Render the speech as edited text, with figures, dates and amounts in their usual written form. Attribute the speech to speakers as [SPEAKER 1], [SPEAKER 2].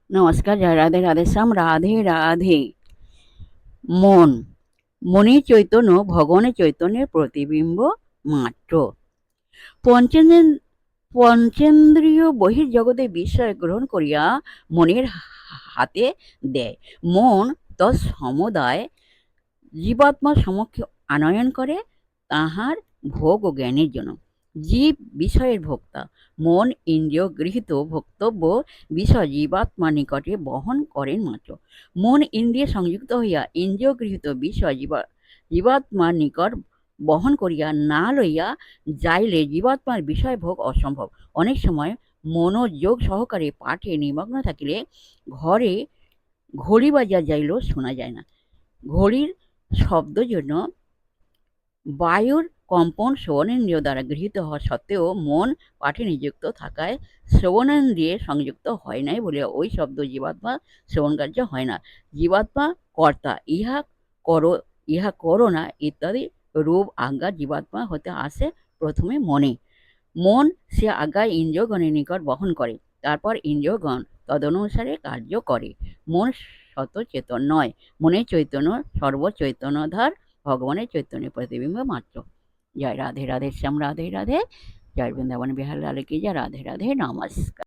[SPEAKER 1] নমস্কার, জয় রাধে রাধেশ্যাম, রাধে রাধে। মন, মনই চৈতন্য, ভগবানের চৈতন্যের প্রতিবিম্ব মাত্র। পঞ্চেন্দ্র পঞ্চেন্দ্রিয় বহির্জগতে বিষয় গ্রহণ করিয়া মনের হাতে দেয়। মন তৎসমুদায় জীবাত্মার সমক্ষে আনয়ন করে তাহার ভোগ ও জ্ঞানের জন্য। জীব বিষয়ের ভোক্তা, মন ইন্দ্রিয় গৃহীত ভোক্তব্য বিষয় জীবাত্মার নিকটে বহন করেন মাত্র। মন ইন্দ্রিয়ে সংযুক্ত হইয়া ইন্দ্রিয় গৃহীত বিষয় জীবাত্মার নিকট বহন করিয়া না লইয়া যাইলে জীবাত্মার বিষয় ভোগ অসম্ভব। অনেক সময় মনোযোগ সহকারে পাঠে নিমগ্ন থাকিলে ঘরে ঘড়ি বাজিয়া যাইলেও শোনা যায় না। ঘড়ির শব্দ জন্য বায়ুর কম্পন শ্রবণেন্দ্রিয় দ্বারা গৃহীত হওয়া সত্ত্বেও মন পাঠে নিযুক্ত থাকায় শ্রবণেন্দ্রিয়ে সংযুক্ত হয় নাই বলে ওই শব্দ জীবাত্মা শ্রবণকার্য হয় না। জীবাত্মা কর্তা, ইহা করো না ইত্যাদি রূপ আজ্ঞা জীবাত্মা হতে আসে প্রথমে মনে। মন সে আজ্ঞা ইন্দ্রিয়গণের নিকট বহন করে, তারপর ইন্দ্রিয়গণ তদনুসারে কার্য করে। মন শত চেতন নয়, মনের চৈতন্য সর্বচৈতন্যধার ভগবানের চৈতন্যের প্রতিবিম্ব মাত্র। জয় রাধে রাধে শ্যাম, রাধে রাধে। জয় বৃন্দাবন বিহার লাল কি জয়, রাধে রাধে, নমস্কার।